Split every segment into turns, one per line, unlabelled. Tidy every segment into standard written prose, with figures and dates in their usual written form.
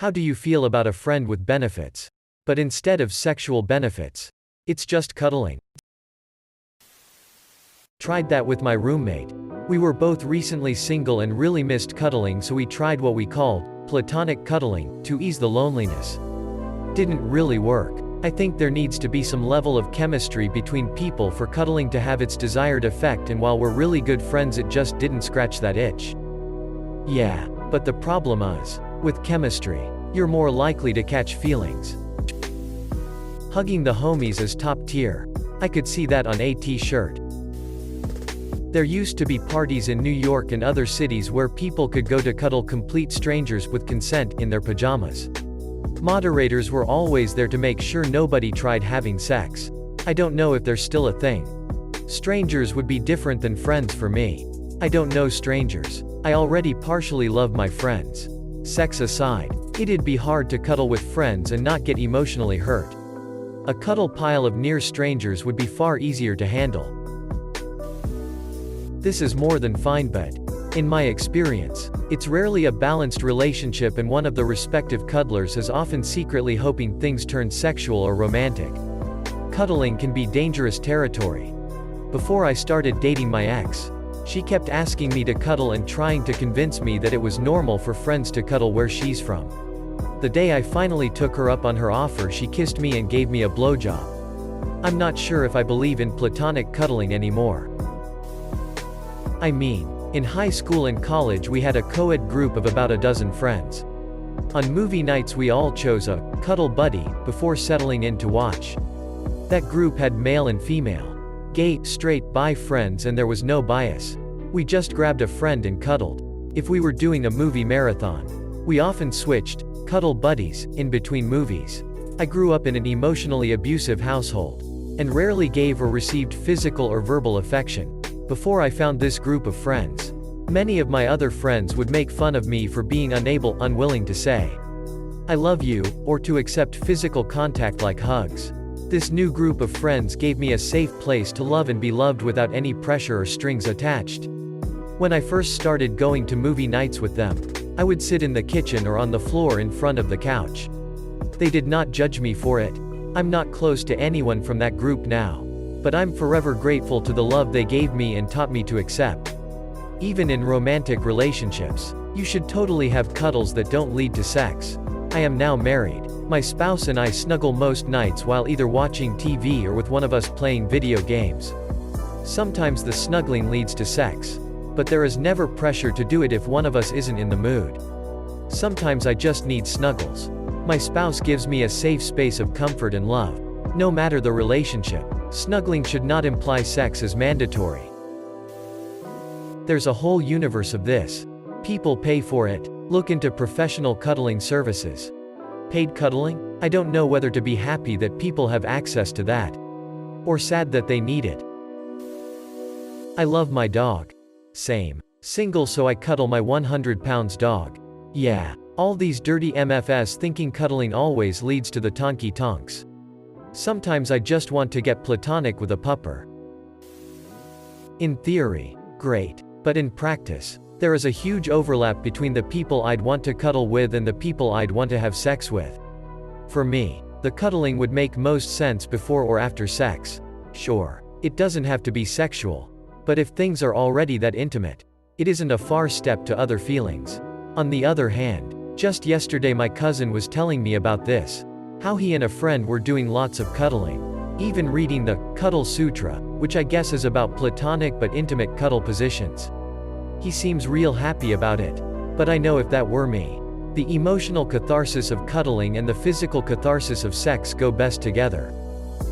How do you feel about a friend with benefits? But instead of sexual benefits, it's just cuddling. Tried that with my roommate. We were both recently single and really missed cuddling, so we tried what we called platonic cuddling to ease the loneliness. Didn't really work. I think there needs to be some level of chemistry between people for cuddling to have its desired effect, and while we're really good friends, it just didn't scratch that itch. Yeah, but the problem is, with chemistry, you're more likely to catch feelings. Hugging the homies is top tier. I could see that on a t-shirt. There used to be parties in New York and other cities where people could go to cuddle complete strangers with consent in their pajamas. Moderators were always there to make sure nobody tried having sex. I don't know if there's still a thing. Strangers would be different than friends for me. I don't know strangers. I already partially love my friends. Sex aside, it'd be hard to cuddle with friends and not get emotionally hurt. A cuddle pile of near strangers would be far easier to handle. This is more than fine, but in my experience, it's rarely a balanced relationship, and one of the respective cuddlers is often secretly hoping things turn sexual or romantic. Cuddling can be dangerous territory. Before I started dating my ex, she kept asking me to cuddle and trying to convince me that it was normal for friends to cuddle where she's from. The day I finally took her up on her offer, she kissed me and gave me a blowjob. I'm not sure if I believe in platonic cuddling anymore. I mean, in high school and college we had a co-ed group of about a dozen friends. On movie nights we all chose a cuddle buddy before settling in to watch. That group had male and female, gay, straight, bi friends, and there was no bias. We just grabbed a friend and cuddled. If we were doing a movie marathon, we often switched cuddle buddies in between movies. I grew up in an emotionally abusive household and rarely gave or received physical or verbal affection. Before I found this group of friends, many of my other friends would make fun of me for being unwilling to say, "I love you," or to accept physical contact like hugs. This new group of friends gave me a safe place to love and be loved without any pressure or strings attached. When I first started going to movie nights with them, I would sit in the kitchen or on the floor in front of the couch. They did not judge me for it. I'm not close to anyone from that group now, but I'm forever grateful to the love they gave me and taught me to accept. Even in romantic relationships, you should totally have cuddles that don't lead to sex. I am now married. My spouse and I snuggle most nights while either watching TV or with one of us playing video games. Sometimes the snuggling leads to sex, but there is never pressure to do it if one of us isn't in the mood. Sometimes I just need snuggles. My spouse gives me a safe space of comfort and love. No matter the relationship, snuggling should not imply sex as mandatory. There's a whole universe of this. People pay for it. Look into professional cuddling services. Paid cuddling? I don't know whether to be happy that people have access to that, or sad that they need it. I love my dog. Same. Single, so I cuddle my 100 pounds dog. Yeah. All these dirty MFs thinking cuddling always leads to the tonky tonks. Sometimes I just want to get platonic with a pupper. In theory, great. But in practice, there is a huge overlap between the people I'd want to cuddle with and the people I'd want to have sex with. For me, the cuddling would make most sense before or after sex. Sure, it doesn't have to be sexual. But if things are already that intimate, it isn't a far step to other feelings. On the other hand, just yesterday my cousin was telling me about this. How he and a friend were doing lots of cuddling. Even reading the Cuddle Sutra, which I guess is about platonic but intimate cuddle positions. He seems real happy about it. But I know if that were me, the emotional catharsis of cuddling and the physical catharsis of sex go best together.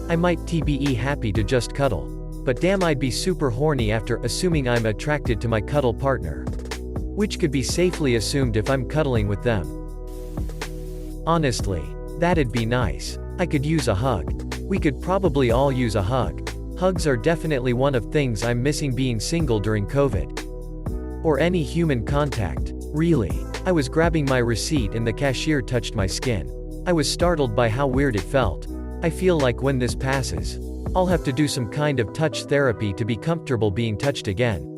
I might be happy to just cuddle. But damn, I'd be super horny after, assuming I'm attracted to my cuddle partner. Which could be safely assumed if I'm cuddling with them. Honestly, that'd be nice. I could use a hug. We could probably all use a hug. Hugs are definitely one of things I'm missing being single during COVID. Or any human contact, really. I was grabbing my receipt and the cashier touched my skin. I was startled by how weird it felt. I feel like when this passes, I'll have to do some kind of touch therapy to be comfortable being touched again.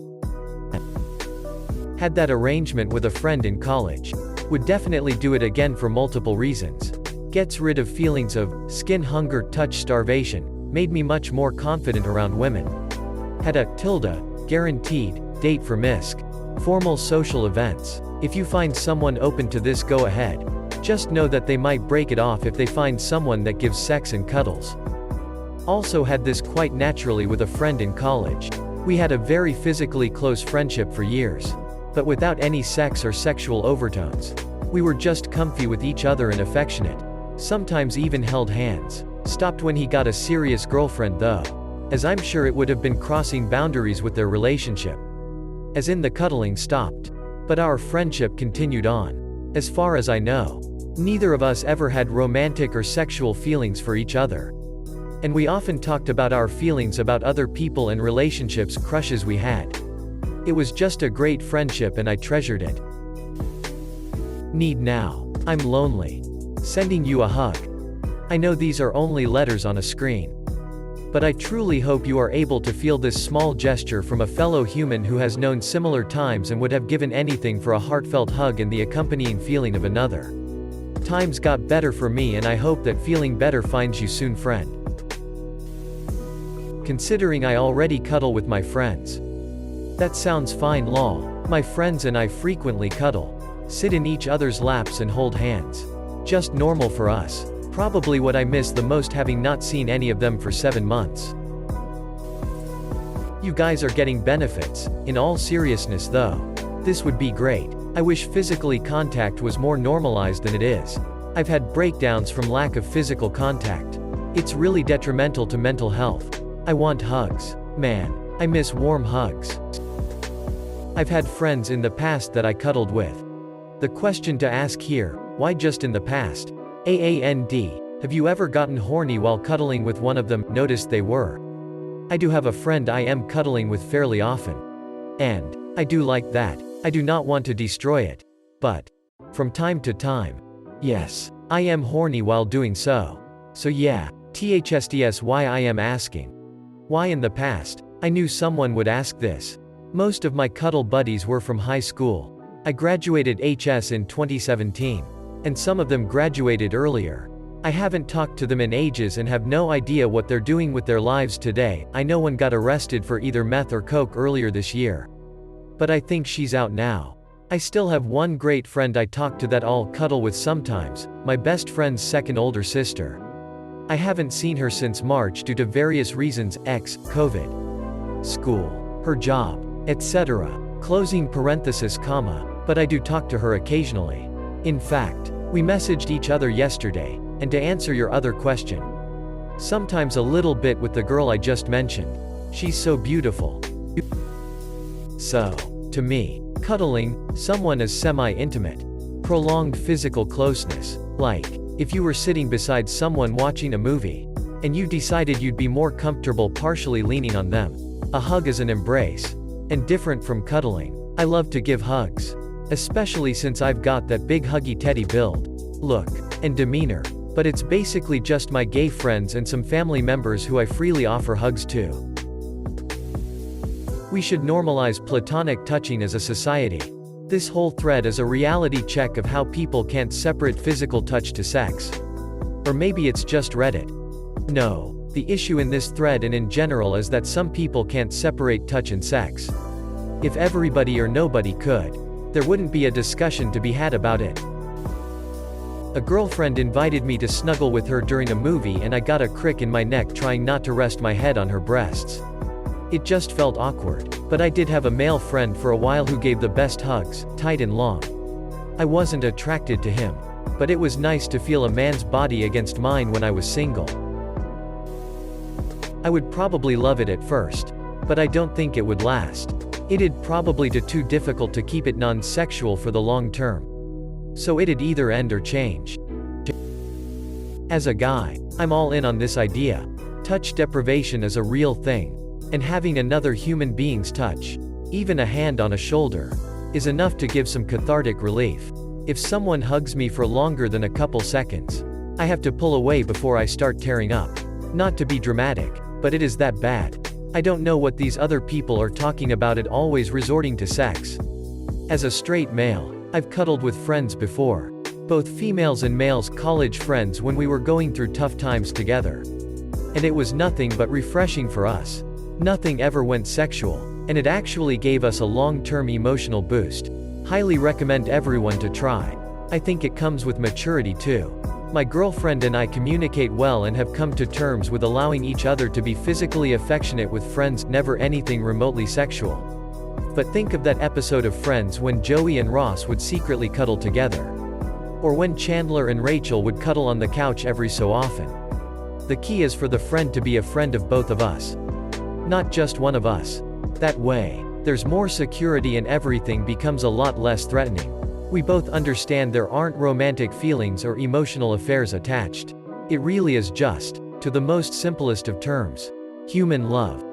Had that arrangement with a friend in college. Would definitely do it again for multiple reasons. Gets rid of feelings of skin hunger, touch starvation, made me much more confident around women. Had a guaranteed date for misc. Formal social events. If you find someone open to this, go ahead. Just know that they might break it off if they find someone that gives sex and cuddles. Also had this quite naturally with a friend in college. We had a very physically close friendship for years. But without any sex or sexual overtones. We were just comfy with each other and affectionate. Sometimes even held hands. Stopped when he got a serious girlfriend though. As I'm sure it would have been crossing boundaries with their relationship. As in the cuddling stopped. But our friendship continued on. As far as I know. Neither of us ever had romantic or sexual feelings for each other. And we often talked about our feelings about other people and relationships, crushes we had. It was just a great friendship and I treasured it. Need now. I'm lonely. Sending you a hug. I know these are only letters on a screen. But I truly hope you are able to feel this small gesture from a fellow human who has known similar times and would have given anything for a heartfelt hug and the accompanying feeling of another. Times got better for me and I hope that feeling better finds you soon, friend. Considering I already cuddle with my friends. That sounds fine, lol. My friends and I frequently cuddle. Sit in each other's laps and hold hands. Just normal for us. Probably what I miss the most, having not seen any of them for 7 months. You guys are getting benefits. In all seriousness though. This would be great. I wish physically contact was more normalized than it is. I've had breakdowns from lack of physical contact. It's really detrimental to mental health. I want hugs. Man, I miss warm hugs. I've had friends in the past that I cuddled with. The question to ask here, why just in the past? Have you ever gotten horny while cuddling with one of them? Noticed they were. I do have a friend I am cuddling with fairly often. And I do like that. I do not want to destroy it. But from time to time. Yes, I am horny while doing so. So yeah, THSDS why I am asking. Why in the past? I knew someone would ask this. Most of my cuddle buddies were from high school. I graduated HS in 2017. And some of them graduated earlier. I haven't talked to them in ages and have no idea what they're doing with their lives today. I know one got arrested for either meth or coke earlier this year. But I think she's out now. I still have one great friend I talk to that I'll cuddle with sometimes, my best friend's second older sister. I haven't seen her since March due to various reasons, COVID, school, her job, etc. Closing parenthesis, comma, but I do talk to her occasionally. In fact, we messaged each other yesterday, and to answer your other question, sometimes a little bit with the girl I just mentioned. She's so beautiful. So, to me, cuddling someone is semi-intimate. Prolonged physical closeness. Like, if you were sitting beside someone watching a movie, and you decided you'd be more comfortable partially leaning on them. A hug is an embrace. And different from cuddling. I love to give hugs. Especially since I've got that big huggy teddy build, look, and demeanor. But it's basically just my gay friends and some family members who I freely offer hugs to. We should normalize platonic touching as a society. This whole thread is a reality check of how people can't separate physical touch to sex. Or maybe it's just Reddit. No, the issue in this thread and in general is that some people can't separate touch and sex. If everybody or nobody could, there wouldn't be a discussion to be had about it. A girlfriend invited me to snuggle with her during a movie and I got a crick in my neck trying not to rest my head on her breasts. It just felt awkward. But I did have a male friend for a while who gave the best hugs, tight and long. I wasn't attracted to him. But it was nice to feel a man's body against mine when I was single. I would probably love it at first. But I don't think it would last. It'd probably be too difficult to keep it non-sexual for the long term. So it'd either end or change. As a guy, I'm all in on this idea. Touch deprivation is a real thing. And having another human being's touch, even a hand on a shoulder, is enough to give some cathartic relief. If someone hugs me for longer than a couple seconds, I have to pull away before I start tearing up. Not to be dramatic, but it is that bad. I don't know what these other people are talking about at always resorting to sex. As a straight male, I've cuddled with friends before. Both females and males, college friends, when we were going through tough times together. And it was nothing but refreshing for us. Nothing ever went sexual. And it actually gave us a long-term emotional boost. Highly recommend everyone to try. I think it comes with maturity too. My girlfriend and I communicate well and have come to terms with allowing each other to be physically affectionate with friends, never anything remotely sexual. But think of that episode of Friends when Joey and Ross would secretly cuddle together. Or when Chandler and Rachel would cuddle on the couch every so often. The key is for the friend to be a friend of both of us. Not just one of us. That way, there's more security and everything becomes a lot less threatening. We both understand there aren't romantic feelings or emotional affairs attached. It really is just, to the most simplest of terms, human love.